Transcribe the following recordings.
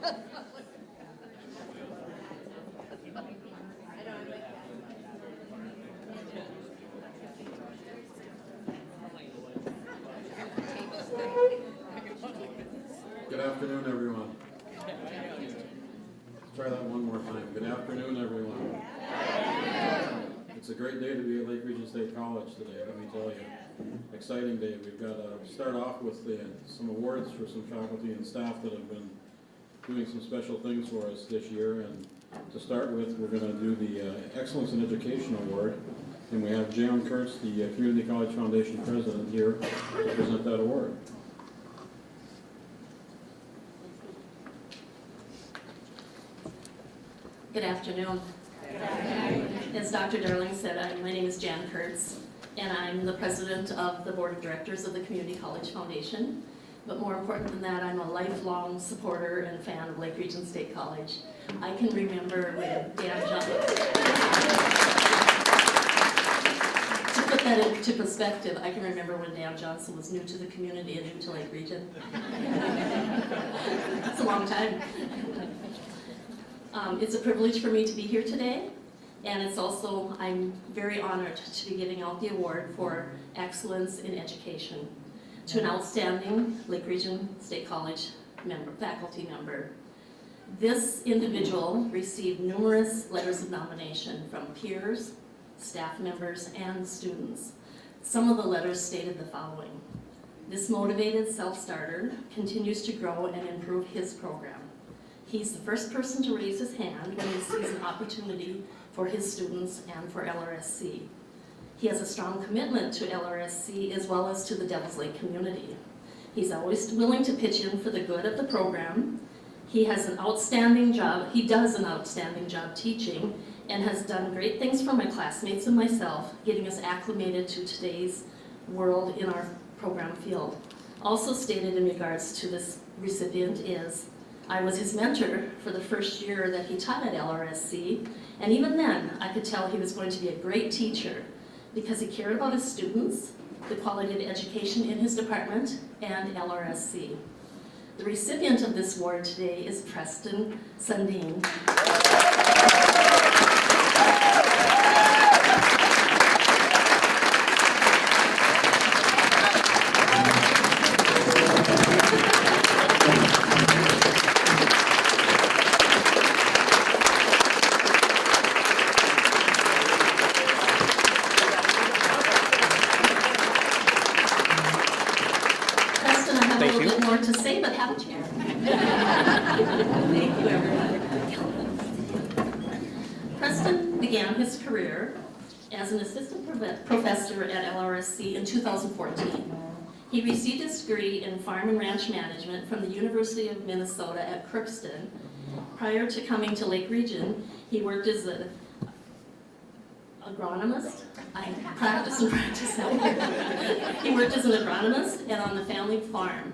Good afternoon, everyone. Let's try that one more time. Good afternoon, everyone. It's a great day to be at Lake Region State College today, let me tell you. Exciting day. We've got to start off with some awards for some faculty and staff that have been doing some special things for us this year. And to start with, we're going to do the Excellence in Education Award. And we have Jan Kurtz, the Community College Foundation president, here to present that award. Good afternoon. As Dr. Darling said, my name is Jan Kurtz, and I'm the president of the board of directors of the Community College Foundation. But more important than that, I'm a lifelong supporter and fan of Lake Region State College. I can remember when Dan Johnson, to put that into perspective, I can remember when Dan Johnson was new to the community and new to Lake Region. That's a long time. It's a privilege for me to be here today, and it's also, I'm very honored to be giving out the award for excellence in education to an outstanding Lake Region State College faculty member. This individual received numerous letters of nomination from peers, staff members, and students. Some of the letters stated the following: this motivated self-starter continues to grow and improve his program. He's the first person to raise his hand when he sees an opportunity for his students and for LRSC. He has a strong commitment to LRSC as well as to the Devils Lake community. He's always willing to pitch in for the good of the program. He does an outstanding job teaching, and has done great things for my classmates and myself, getting us acclimated to today's world in our program field. Also stated in regards to this recipient is, I was his mentor for the first year that he taught at LRSC, and even then I could tell he was going to be a great teacher because he cared about his students, the quality of education in his department, and LRSC. The recipient of this award today is Preston Sundin. To say, but have a chair. Thank you, everyone. Preston began his career as an assistant professor at LRSC in 2014. He received his degree in farm and ranch management from the University of Minnesota at Crookston. Prior to coming to Lake Region, he worked as an agronomist. I practice and practice now. He worked as an agronomist and on the family farm.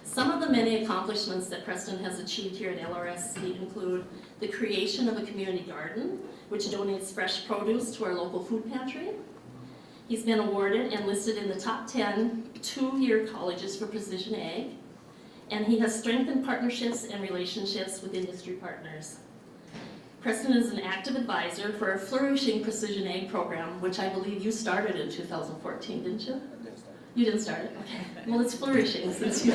Some of the many accomplishments that Preston has achieved here at LRSC include the creation of a community garden, which donates fresh produce to our local food pantry. He's been awarded and listed in the top 10 two-year colleges for precision ag, and he has strengthened partnerships and relationships with industry partners. Preston is an active advisor for a flourishing precision ag program, which I believe you started in 2014, didn't you? You didn't start it? Okay. Well, it's flourishing since you...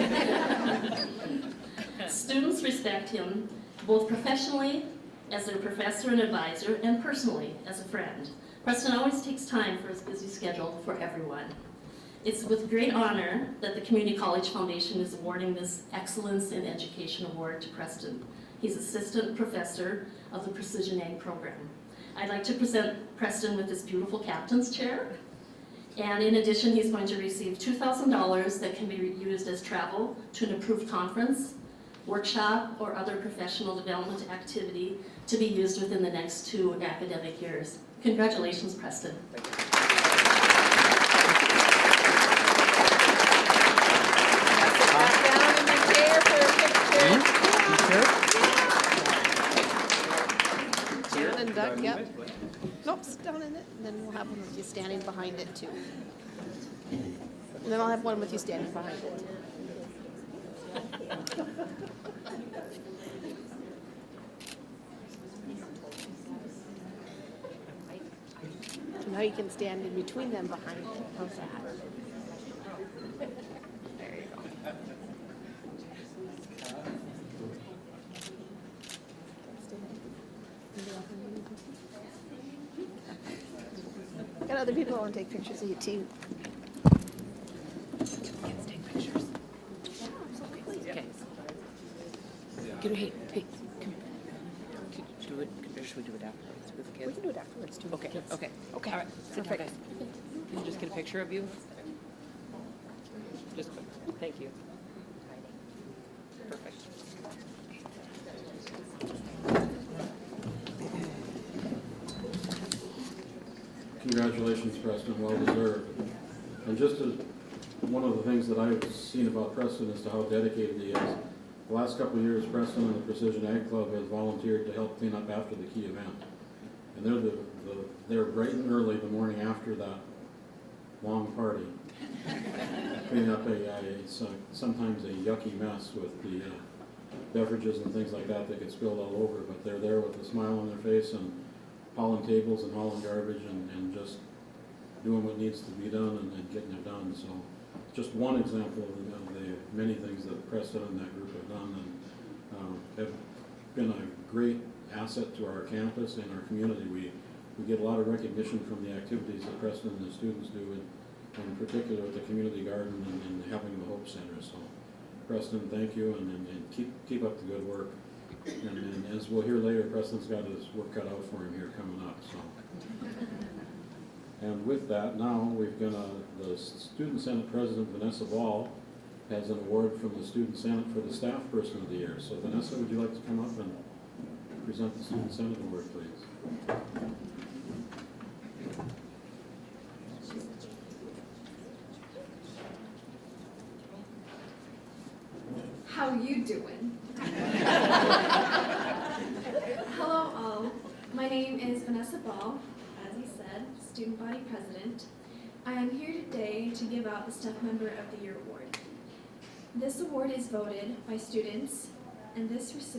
Students respect him both professionally as their professor and advisor, and personally as a friend. Preston always takes time for his busy schedule for everyone. It's with great honor that the Community College Foundation is awarding this Excellence in Education Award to Preston. He's assistant professor of the Precision Ag program. I'd like to present Preston with this beautiful captain's chair. And in addition, he's going to receive $2,000 that can be used as travel to an approved conference, workshop, or other professional development activity to be used within the next 2 academic years. Congratulations, Preston. Thank you. Back down in the chair for a picture. Down and duck, yep. Nope, sit down in it, and then we'll have one with you standing behind it too. And then I'll have one with you standing behind it. So now you can stand in between them behind it. How's that? There you go. Got other people who want to take pictures of you too. Kids take pictures. Okay. Hey, hey, come. Do it, or should we do it afterwards with the We kids? can do it afterwards too. Okay, Kids. okay. Okay. All right, sit down, Perfect. guys. Can you just get a picture of you? Just, thank you. Perfect. Congratulations, Preston, well deserved. And just as one of the things that I've seen about Preston as to how dedicated he is, the last couple of years, Preston and the Precision Ag Club has volunteered to help clean up after the key event. And they're bright and early the morning after that long party, cleaning up sometimes a yucky mess with the beverages and things like that that get spilled all over, but they're there with a smile on their face and hauling tables and hauling garbage and just doing what needs to be done and getting it done. So just one example of the many things that Preston and that group have done and have been a great asset to our campus and our community. We get a lot of recognition from the activities that Preston and the students do, and in particular with the community garden and having the Hope Center. So Preston, thank you, and keep up the good work. And as we'll hear later, Preston's got his work cut out for him here coming up. So, and with that, now we've got the Student Senate President Vanessa Ball has an award from the Student Senate for the Staff Person of the Year. So Vanessa, would you like to come up and present the Student Senate Award, please? How you doing? Hello all. My name is Vanessa Ball, as he said, Student Body President. I am here today to give out the Staff Member of the Year Award. This award is voted by students, and this year's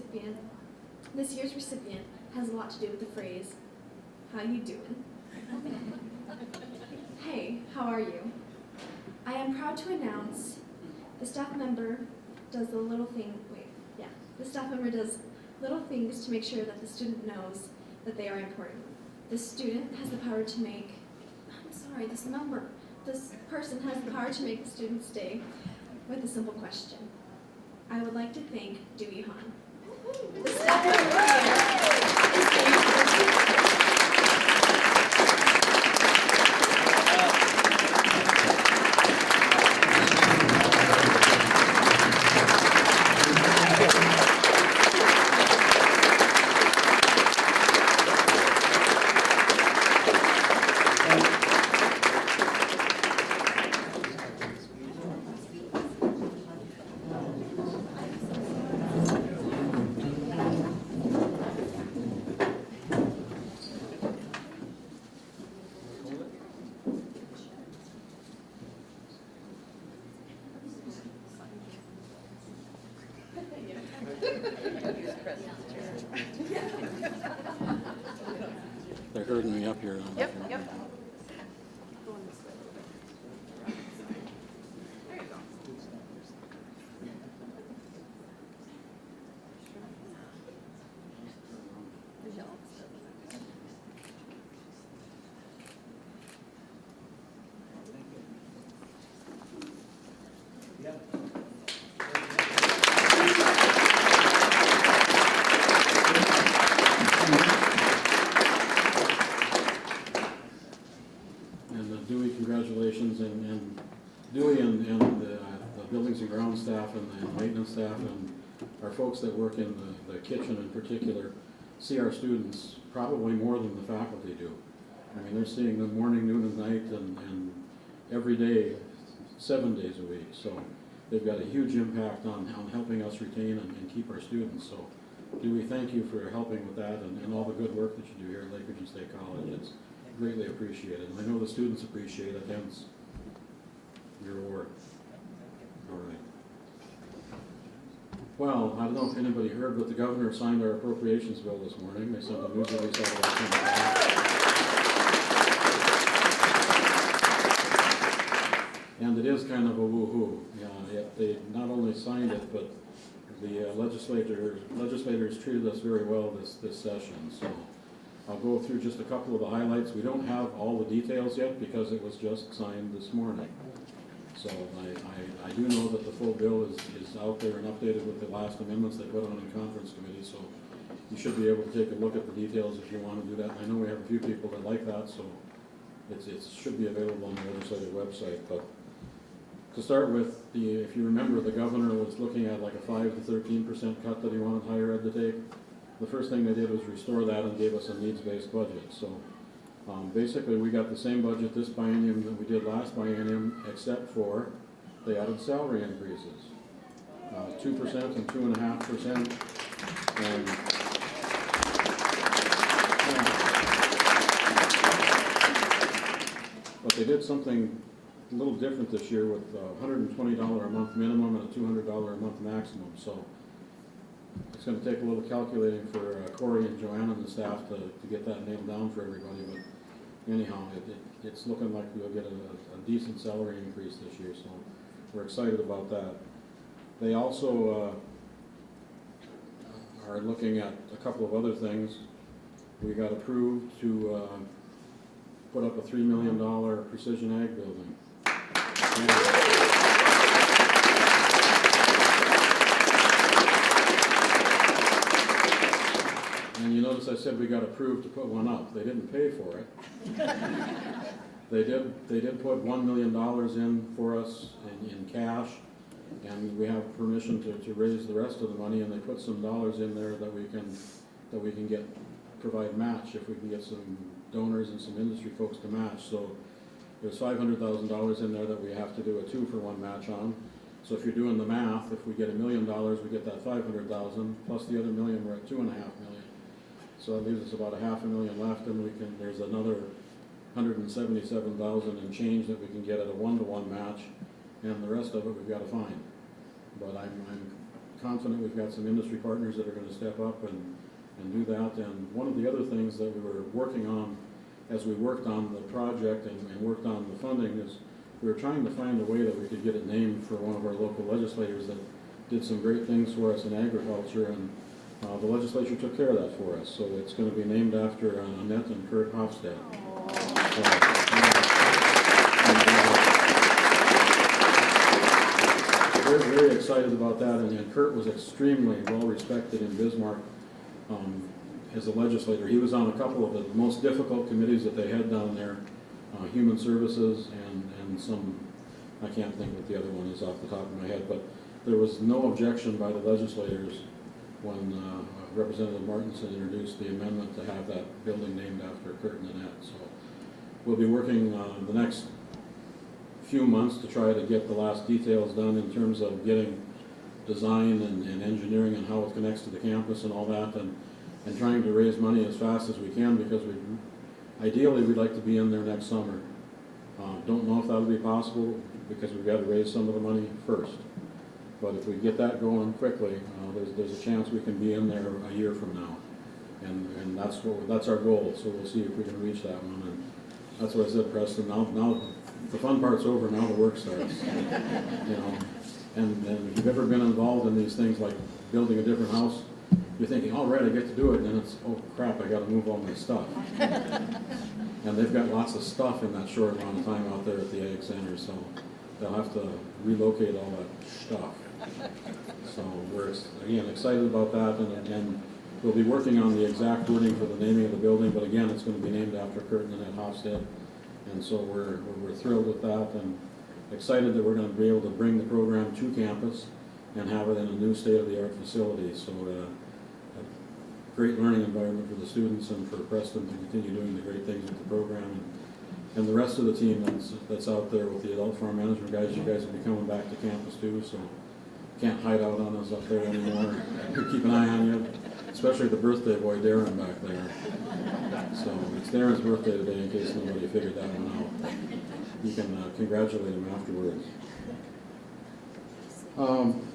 recipient has a lot to do with the phrase, how you doing? Hey, how are you? I am proud to announce the staff member does the staff member does little things to make sure that the student knows that they are important. The student has the power to make, this person has the power to make the student stay with a simple question. I would like to thank Dewey Han. The staff member here is being They're herding me up here. Yep. Dewey, congratulations, and Dewey and the buildings and grounds staff and the maintenance staff and our folks that work in the kitchen in particular see our students probably more than the faculty do. I mean, they're seeing them morning, noon, and night, and every day, 7 days a week. So they've got a huge impact on helping us retain and keep our students. So Dewey, thank you for helping with that and all the good work that you do here at Lake Region State College. It's greatly appreciated. And I know the students appreciate it, hence your award. All right. Well, I don't know if anybody heard, but the governor signed our appropriations bill this morning. They sent a news release out about 10 o'clock. And it is kind of a woo-hoo. They not only signed it, but the legislators treated us very well this session. So I'll go through just a couple of the highlights. We don't have all the details yet because it was just signed this morning. So I do know that the full bill is out there and updated with the last amendments they put on in conference committee, so you should be able to take a look at the details if you want to do that. I know we have a few people that like that, so it should be available on the legislative website. But to start with, if you remember, the governor was looking at like a 5 to 13% cut that he wanted higher ed to take. The first thing they did was restore that and gave us a needs-based budget. So basically, we got the same budget this biennium that we did last biennium, except for they added salary increases, 2% and 2.5%. But they did something a little different this year with $120 a month minimum and a $200 a month maximum. So it's going to take a little calculating for Corey and Joanna and the staff to get that nailed down for everybody. But anyhow, it's looking like we'll get a decent salary increase this year, so we're excited about that. They also are looking at a couple of other things. We got approved to put up a $3 million precision ag building. And you notice I said we got approved to put one up. They didn't pay for it. They did put $1 million in for us in cash, and we have permission to raise the rest of the money, and they put some dollars in there that we can provide match if we can get some donors and some industry folks to match. So there's $500,000 in there that we have to do a 2-for-1 match on. So if you're doing the math, if we get $1 million, we get that $500,000 plus the other $1 million, we're at $2.5 million. So that leaves us about $500,000 left, and there's another $177,000 and change that we can get at a 1-to-1 match, and the rest of it we've got to find. But I'm confident we've got some industry partners that are going to step up and do that. And one of the other things that we were working on as we worked on the project and worked on the funding is we were trying to find a way that we could get it named for one of our local legislators that did some great things for us in agriculture, and the legislature took care of that for us. So it's going to be named after Annette and Kurt Hofstad. We're very excited about that, and Kurt was extremely well respected in Bismarck as a legislator. He was on a couple of the most difficult committees that they had down there, Human Services and some, I can't think what the other one is off the top of my head, but there was no objection by the legislators when Representative Martinson introduced the amendment to have that building named after Kurt and Annette. So we'll be working the next few months to try to get the last details done in terms of getting design and engineering and how it connects to the campus and all that, and trying to raise money as fast as we can, because ideally we'd like to be in there next summer. Don't know if that'll be possible because we've got to raise some of the money first. But if we get that going quickly, there's a chance we can be in there a year from now, and that's our goal. So we'll see if we can reach that one. And that's what I said, Preston. Now the fun part's over. Now the work starts. And if you've ever been involved in these things like building a different house, you're thinking, all right, I get to do it, and then it's, oh crap, I got to move all my stuff. And they've got lots of stuff in that short amount of time out there at the Ag Center, so they'll have to relocate all that stuff. So we're, again, excited about that, and we'll be working on the exact wording for the naming of the building, but again, it's going to be named after Kurt and Annette Hofstad, and so we're thrilled with that, and excited that we're going to be able to bring the program to campus and have it in a new state-of-the-art facility. So a great learning environment for the students and for Preston to continue doing the great things with the program, and the rest of the team that's out there with the adult farm management guys. You guys will be coming back to campus too, so can't hide out on us up there anymore. Keep an eye on you, especially the birthday boy Darren back there. So it's Darren's birthday today, in case nobody figured that one out. You can congratulate him afterwards.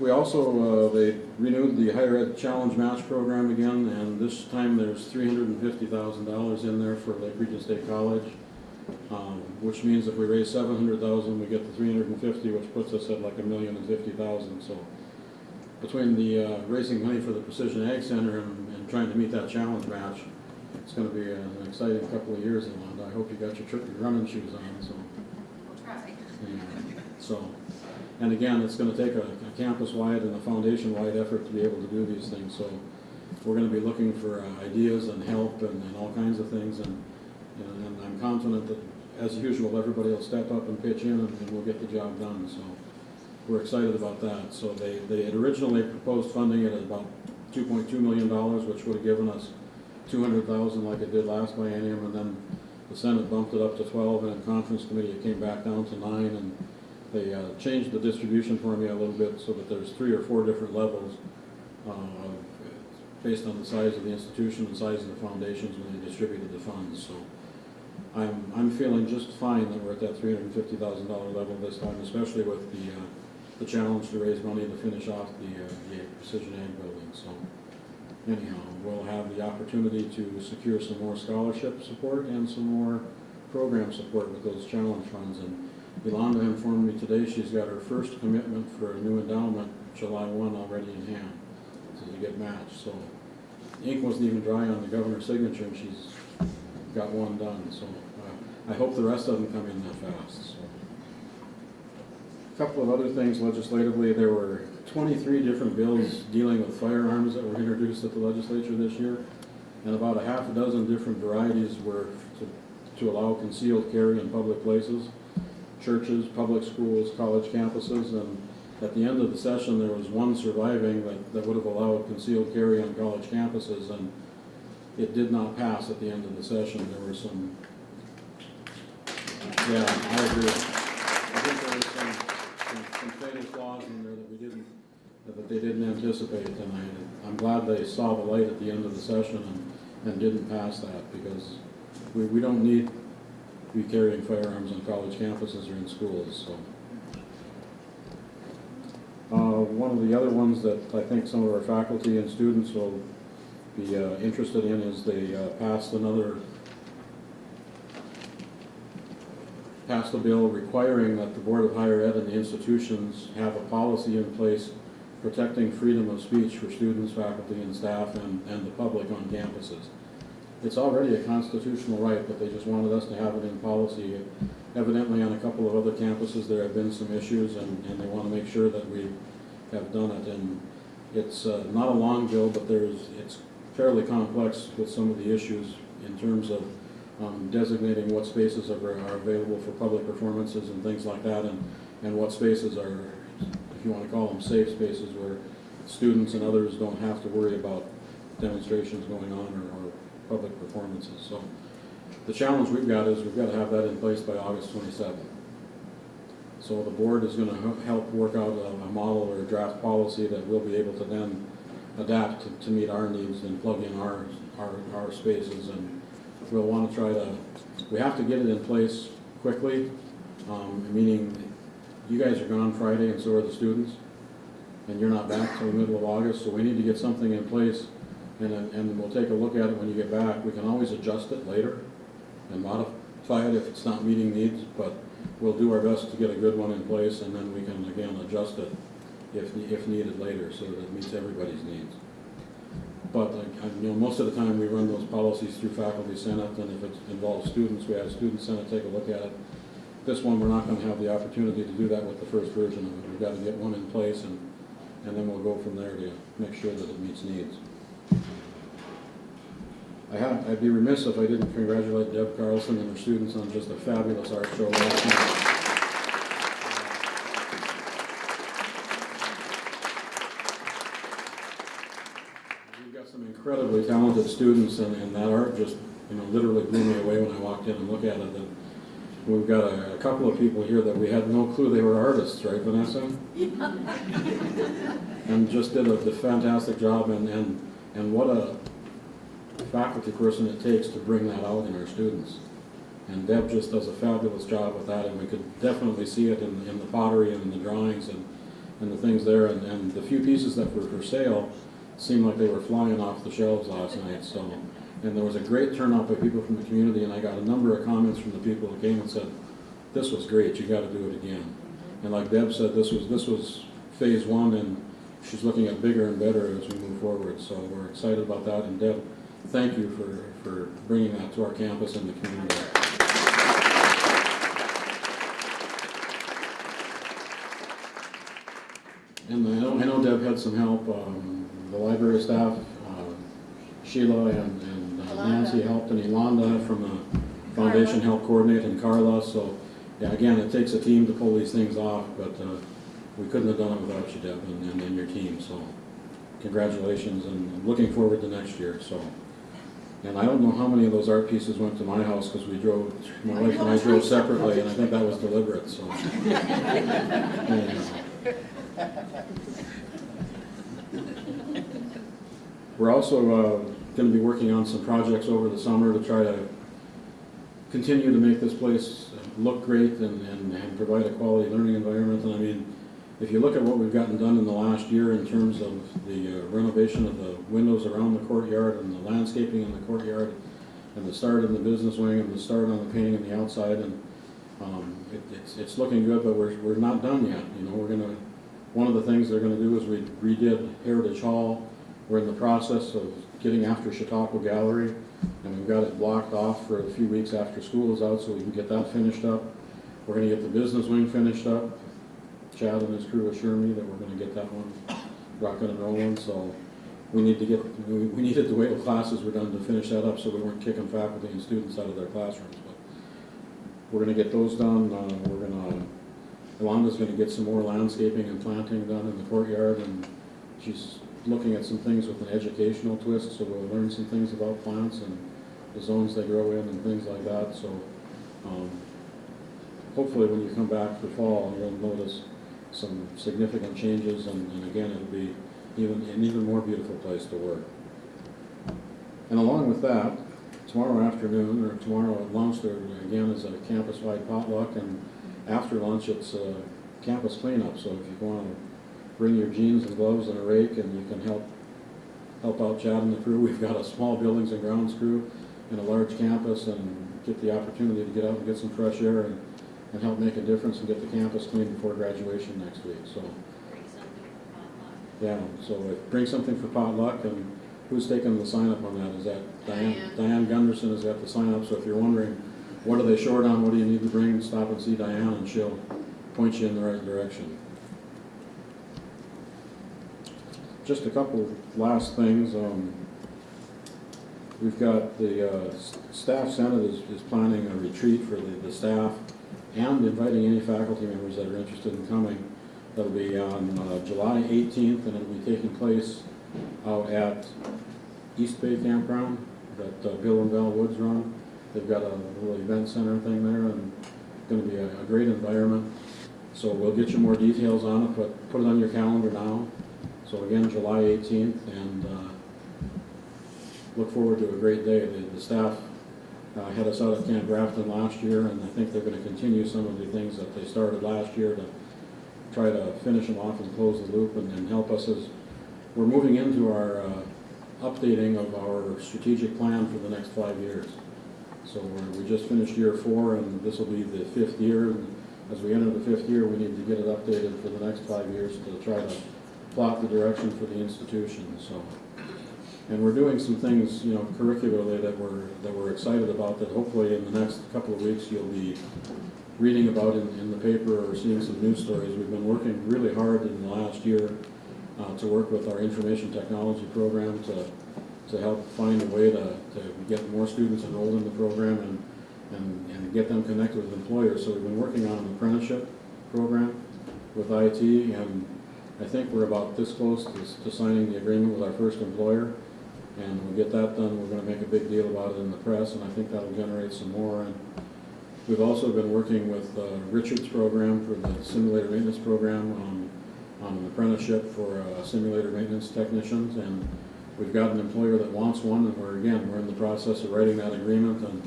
We also, they renewed the Higher Ed Challenge Match Program again, and this time there's $350,000 in there for Lake Region State College, which means if we raise $700,000, we get the $350,000, which puts us at like $1,050,000. So between the raising money for the Precision Ag Center and trying to meet that challenge match, it's going to be an exciting couple of years, and I hope you got your running shoes on. So. We'll try. Yeah. So. And again, it's going to take a campus-wide and a foundation-wide effort to be able to do these things. So we're going to be looking for ideas and help and all kinds of things. And I'm confident that, as usual, everybody will step up and pitch in, and we'll get the job done. So we're excited about that. So they had originally proposed funding it at about $2.2 million, which would have given us $200,000 like it did last biennium. And then the Senate bumped it up to 12, and in conference committee it came back down to 9. And they changed the distribution formula a little bit so that there's 3 or 4 different levels based on the size of the institution and size of the foundations when they distributed the funds. So I'm feeling just fine that we're at that $350,000 level this time, especially with the challenge to raise money to finish off the Precision Ag building. So anyhow, we'll have the opportunity to secure some more scholarship support and some more program support with those challenge funds. And Yolanda informed me today she's got her first commitment for a new endowment July 1 already in hand to get matched. So the ink wasn't even dry on the governor's signature, and she's got one done. So I hope the rest of them come in that fast. So a couple of other things legislatively, there were 23 different bills dealing with firearms that were introduced at the legislature this year, and about a half a dozen different varieties were to allow concealed carry in public places. Churches, public schools, college campuses, and at the end of the session there was one surviving that would have allowed concealed carry on college campuses, and it did not pass at the end of the session. There were some, yeah, I agree. I think there were some fatal flaws in there that they didn't anticipate, and I'm glad they saw the light at the end of the session and didn't pass that, because we don't need be carrying firearms on college campuses or in schools. So, one of the other ones that I think some of our faculty and students will be interested in is they passed a bill requiring that the Board of Higher Ed and the institutions have a policy in place protecting freedom of speech for students, faculty, and staff, and the public on campuses. It's already a constitutional right, but they just wanted us to have it in policy. Evidently, on a couple of other campuses, there have been some issues, and they want to make sure that we have done it. And it's not a long bill, but it's fairly complex with some of the issues in terms of designating what spaces are available for public performances and things like that, and what spaces are, if you want to call them safe spaces, where students and others don't have to worry about demonstrations going on or public performances. So the challenge we've got is we've got to have that in place by August 27th. So the board is going to help work out a model or a draft policy that we'll be able to then adapt to meet our needs and plug in our spaces. And we'll want to try to, we have to get it in place quickly, meaning you guys are gone Friday and so are the students, and you're not back till the middle of August, so we need to get something in place. And we'll take a look at it when you get back. We can always adjust it later and modify it if it's not meeting needs, but we'll do our best to get a good one in place, and then we can again adjust it if needed later so that it meets everybody's needs. But most of the time we run those policies through Faculty Senate, and if it involves students, we have Student Senate take a look at it. This one, we're not going to have the opportunity to do that with the first version of it. We've got to get one in place, and then we'll go from there to make sure that it meets needs. I'd be remiss if I didn't congratulate Deb Carlson and her students on just a fabulous art show last night. We've got some incredibly talented students, and that art just literally blew me away when I walked in and looked at it. And we've got a couple of people here that we had no clue they were artists, right, Vanessa? Yeah. And just did a fantastic job, and what a faculty person it takes to bring that out in our students. And Deb just does a fabulous job with that, and we could definitely see it in the pottery and in the drawings, and and the things there, and the few pieces that were for sale seemed like they were flying off the shelves last night, so. And there was a great turnout by people from the community, and I got a number of comments from the people who came and said, this was great, you gotta do it again. And like Deb said, this was phase one, and she's looking at bigger and better as we move forward, so we're excited about that. And Deb, thank you for bringing that to our campus and the community. And I know Deb had some help, the library staff, Sheila and Nancy helped, and Yolanda from the foundation helped coordinate, and Carla, so yeah, again, it takes a team to pull these things off, but we couldn't have done it without you, Deb, and your team, so congratulations, and looking forward to next year, so. And I don't know how many of those art pieces went to my house, because we drove, my wife and I drove separately, and I think that was deliberate, so. Anyhow. We're also going to be working on some projects over the summer to try to continue to make this place look great and provide a quality learning environment. And I mean, if you look at what we've gotten done in the last year in terms of the renovation of the windows around the courtyard and the landscaping in the courtyard and the start in the business wing and the start on the painting on the outside, and it's looking good, but we're not done yet. You know, one of the things they're going to do is we redid Heritage Hall. We're in the process of getting after Chautauqua Gallery, and we've got it blocked off for a few weeks after school is out so we can get that finished up. We're going to get the business wing finished up. Chad and his crew assure me that we're going to get that one rocking and rolling, so we needed to wait till classes were done to finish that up so we weren't kicking faculty and students out of their classrooms. But we're going to get those done. Yolanda's going to get some more landscaping and planting done in the courtyard, and she's looking at some things with an educational twist, so we'll learn some things about plants and the zones they grow in and things like that. So hopefully when you come back for fall, you'll notice some significant changes, and again, it'll be an even more beautiful place to work. And along with that, tomorrow afternoon, or tomorrow at lunch, there again is a campus-wide potluck, and after lunch it's a campus cleanup, so if you want to bring your jeans and gloves and a rake, and you can help out Chad and the crew. We've got a small buildings and grounds crew and a large campus, and get the opportunity to get out and get some fresh air and help make a difference and get the campus clean before graduation next week. So yeah, so bring something for potluck. And who's taking the sign up on that? Is that Diane? Diane Gunderson has got the sign up, so if you're wondering what are they short on, what do you need to bring, stop and see Diane, and she'll point you in the right direction. Just a couple last things. We've got the Staff Senate is planning a retreat for the staff and inviting any faculty members that are interested in coming. That'll be on July 18th, and it'll be taking place out at East Bay Campground that Bill and Val Woods run. They've got a little event center thing there, and it's going to be a great environment. So we'll get you more details on it, but put it on your calendar now. So again, July 18th, and look forward to a great day. The staff had us out at Camp Grafton last year, and I think they're going to continue some of the things that they started last year to try to finish them off and close the loop, and help us as we're moving into our updating of our strategic plan for the next 5 years. So we just finished year 4, and this will be the 5th year, and as we enter the 5th year, we need to get it updated for the next 5 years to try to plot the direction for the institution. So, and we're doing some things, you know, curricularly that we're excited about, that hopefully in the next couple of weeks you'll be reading about in the paper or seeing some news stories. We've been working really hard in the last year to work with our information technology program to help find a way to get more students enrolled in the program and get them connected with employers. So we've been working on an apprenticeship program with IT, and I think we're about this close to signing the agreement with our first employer, and we'll get that done. We're going to make a big deal about it in the press, and I think that'll generate some more. And we've also been working with Richard's program for the simulator maintenance program on an apprenticeship for simulator maintenance technicians, and we've got an employer that wants one, and we're in the process of writing that agreement, and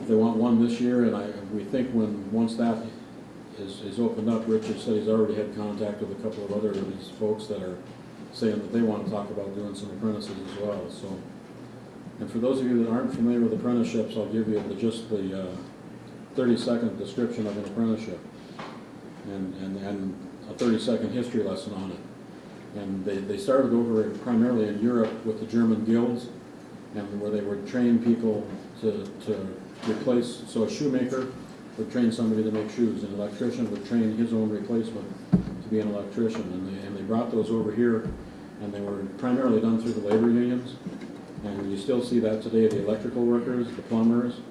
they want one this year, and we think once that is opened up. Richard said he's already had contact with a couple of other of these folks that are saying that they want to talk about doing some apprentices as well, so. And for those of you that aren't familiar with apprenticeships, I'll give you just the 30-second description of an apprenticeship and a 30-second history lesson on it. And they started over primarily in Europe with the German guilds, and where they would train people to replace, so a shoemaker would train somebody to make shoes, an electrician would train his own replacement to be an electrician, and they brought those over here, and they were primarily done through the labor unions, and you still see that today, the electrical workers, the plumbers,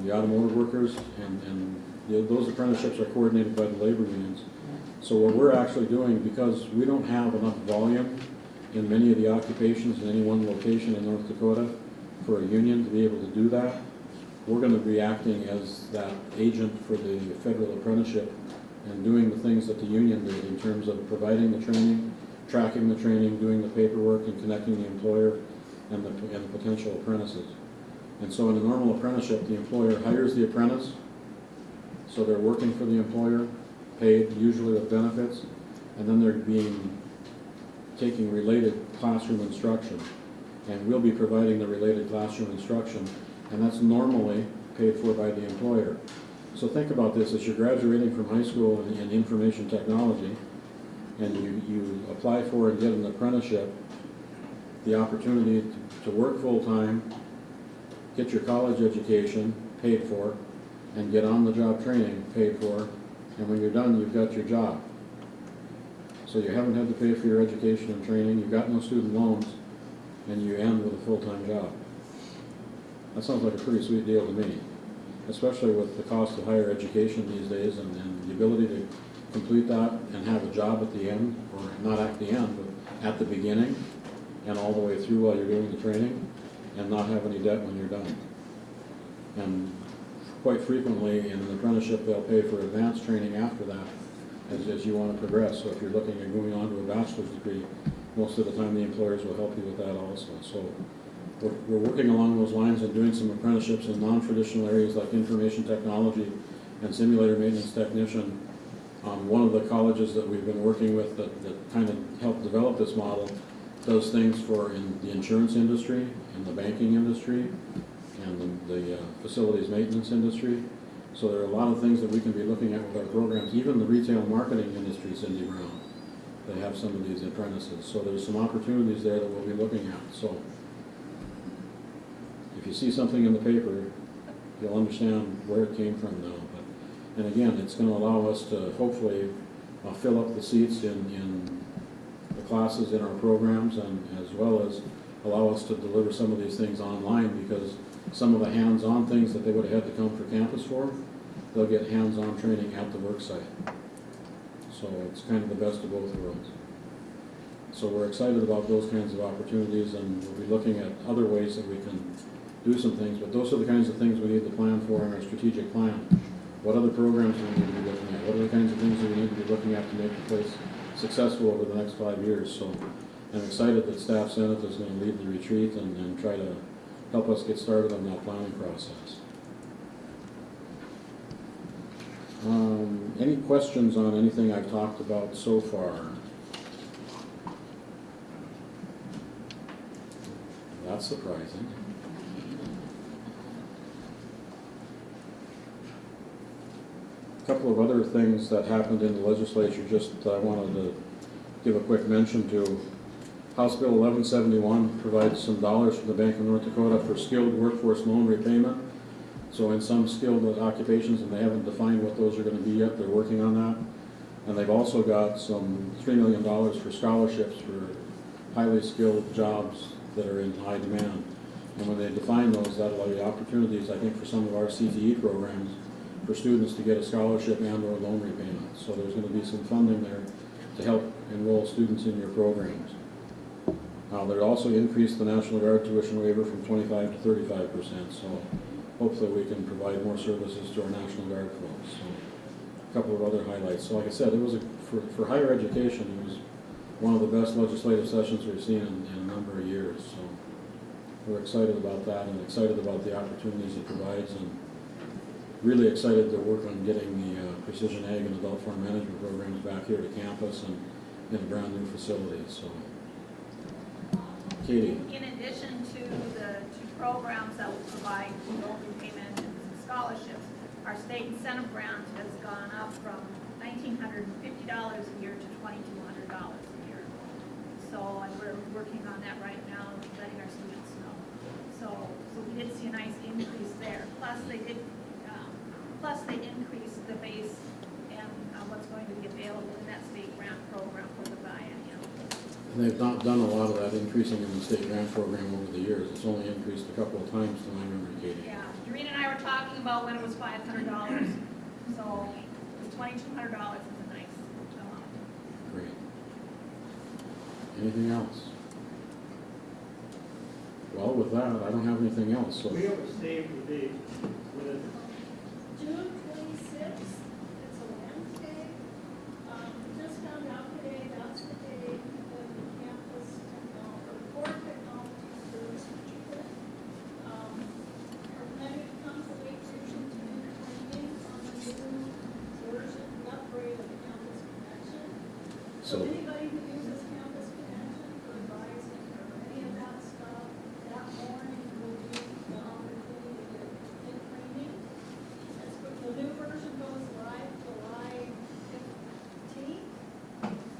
the automotive workers, and those apprenticeships are coordinated by the labor unions. So what we're actually doing, because we don't have enough volume in many of the occupations in any one location in North Dakota for a union to be able to do that, we're going to be acting as that agent for the federal apprenticeship and doing the things that the union did in terms of providing the training, tracking the training, doing the paperwork, and connecting the employer and the potential apprentices. And so in a normal apprenticeship, the employer hires the apprentice, so they're working for the employer, paid usually with benefits, and then they're taking related classroom instruction. And we'll be providing the related classroom instruction, and that's normally paid for by the employer. So think about this, as you're graduating from high school in information technology, and you apply for and get an apprenticeship, the opportunity to work full-time, get your college education paid for, and get on-the-job training paid for, and when you're done, you've got your job. So you haven't had to pay for your education and training, you've got no student loans, and you end with a full-time job. That sounds like a pretty sweet deal to me, especially with the cost of higher education these days and the ability to complete that and have a job at the end, or not at the end, but at the beginning, and all the way through while you're doing the training, and not have any debt when you're done. And quite frequently in an apprenticeship, they'll pay for advanced training after that as you want to progress. So if you're looking at going on to a bachelor's degree, most of the time the employers will help you with that also. So we're working along those lines and doing some apprenticeships in non-traditional areas like information technology and simulator maintenance technician. One of the colleges that we've been working with that kind of helped develop this model does things for in the insurance industry, in the banking industry, and the facilities maintenance industry. So there are a lot of things that we can be looking at with our programs. Even the retail marketing industry, Cindy Brown, they have some of these apprentices. So there's some opportunities there that we'll be looking at. So if you see something in the paper, you'll understand where it came from now. And again, it's going to allow us to hopefully fill up the seats in the classes in our programs, and as well as allow us to deliver some of these things online, because some of the hands-on things that they would have had to come for campus for, they'll get hands-on training at the work site. So it's kind of the best of both worlds. So we're excited about those kinds of opportunities, and we'll be looking at other ways that we can do some things, but those are the kinds of things we need to plan for in our strategic plan. What other programs do we need to be looking at? What are the kinds of things that we need to be looking at to make the place successful over the next 5 years? So I'm excited that Staff Senate is going to lead the retreat and try to help us get started on that planning process. Any questions on anything I've talked about so far? That's surprising. A couple of other things that happened in the legislature, just I wanted to give a quick mention to. House Bill 1171 provides some dollars from the Bank of North Dakota for skilled workforce loan repayment. So in some skilled occupations, and they haven't defined what those are going to be yet, they're working on that. And they've also got some $3 million for scholarships for highly skilled jobs that are in high demand. And when they define those, that'll allow you opportunities, I think, for some of our CTE programs for students to get a scholarship and or loan repayment. So there's going to be some funding there to help enroll students in your programs. They'll also increase the National Guard tuition waiver from 25 to 35%. So hopefully we can provide more services to our National Guard folks. So a couple of other highlights. So like I said, it was for higher education, it was one of the best legislative sessions we've seen in a number of years. So we're excited about that and excited about the opportunities it provides, and really excited to work on getting the precision ag and adult farm management programs back here to campus and in a brand new facility, so. Katie? In addition to the two programs that will provide loan repayment and scholarships, our state incentive grant has gone up from $1,950 a year to $2,200 a year. So, and we're working on that right now, letting our students know. So we did see a nice increase there. Plus they increased the base and what's going to be available in that state grant program for the biennium. And they've not done a lot of that increasing in the state grant program over the years. It's only increased a couple of times to my memory, Katie. Yeah, Doreen and I were talking about when it was $500, so the $2,200 is a nice amount. Great. Anything else? Well, with that, I don't have anything else, so. We have a save the date with June 26th, it's a Wednesday. Just found out today, that's the day when the campus core technology service teacher. Our plan comes to Lake Region to do training on the new version, upgrade of Campus Connection. So So- anybody who uses Campus Connection for advising or any of that stuff, that morning will be the opportunity to get training. The new version goes live July 15th,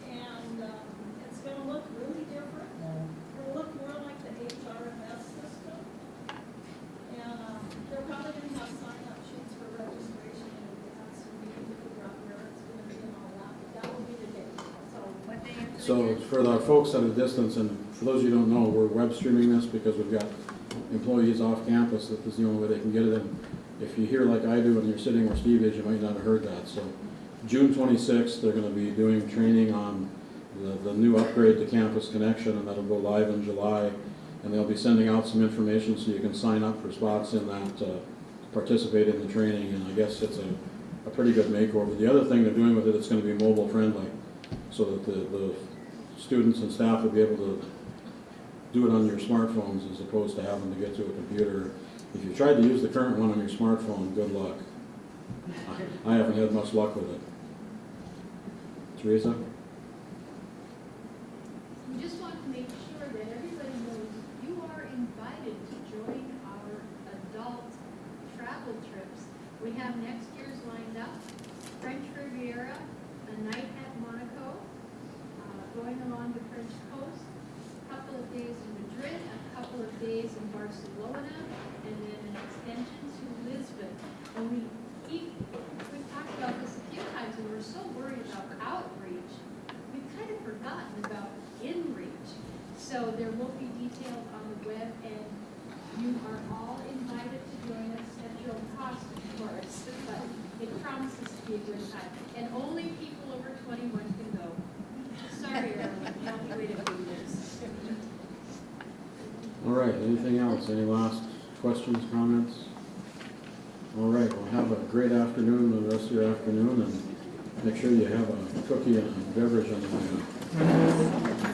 and it's going to look really different. It'll look more like the HRMS system, and they're probably going to have sign-up sheets for registration in advance, so we can figure out where it's going to be and all that, but that will be the day. So What day is it So again? for the folks at a distance, and for those of you who don't know, we're web streaming this because we've got employees off campus. That is the only way they can get it in. If you hear like I do and you're sitting where Steve is, you might not have heard that. So June 26th, they're going to be doing training on the new upgrade to Campus Connection, and that'll go live in July. And they'll be sending out some information so you can sign up for spots in that, participate in the training, and I guess it's a pretty good makeover. The other thing they're doing with it, it's going to be mobile friendly, so that the students and staff will be able to do it on your smartphones as opposed to having to get to a computer. If you tried to use the current one on your smartphone, good luck. I haven't had much luck with it. Teresa? We just want to make sure that everybody knows you are invited to join our adult travel trips. We have next year's lined up, French Riviera, a night at Monaco, going along the French coast, a couple of days in Madrid, a couple of days in Barcelona, and then an extension to Lisbon. And we've talked about this a few times, and we're so worried about outreach, we've kind of forgotten about inreach. So there will be details on the web, and you are all invited to join us at your own cost, of course, but it promises to be a good time. And only people over 21 can go. Sorry, Earl, I'll be waiting for this. All right, anything else? Any last questions, comments? All right, well, have a great afternoon, the rest of your afternoon, and make sure you have a cookie and a beverage on the way out.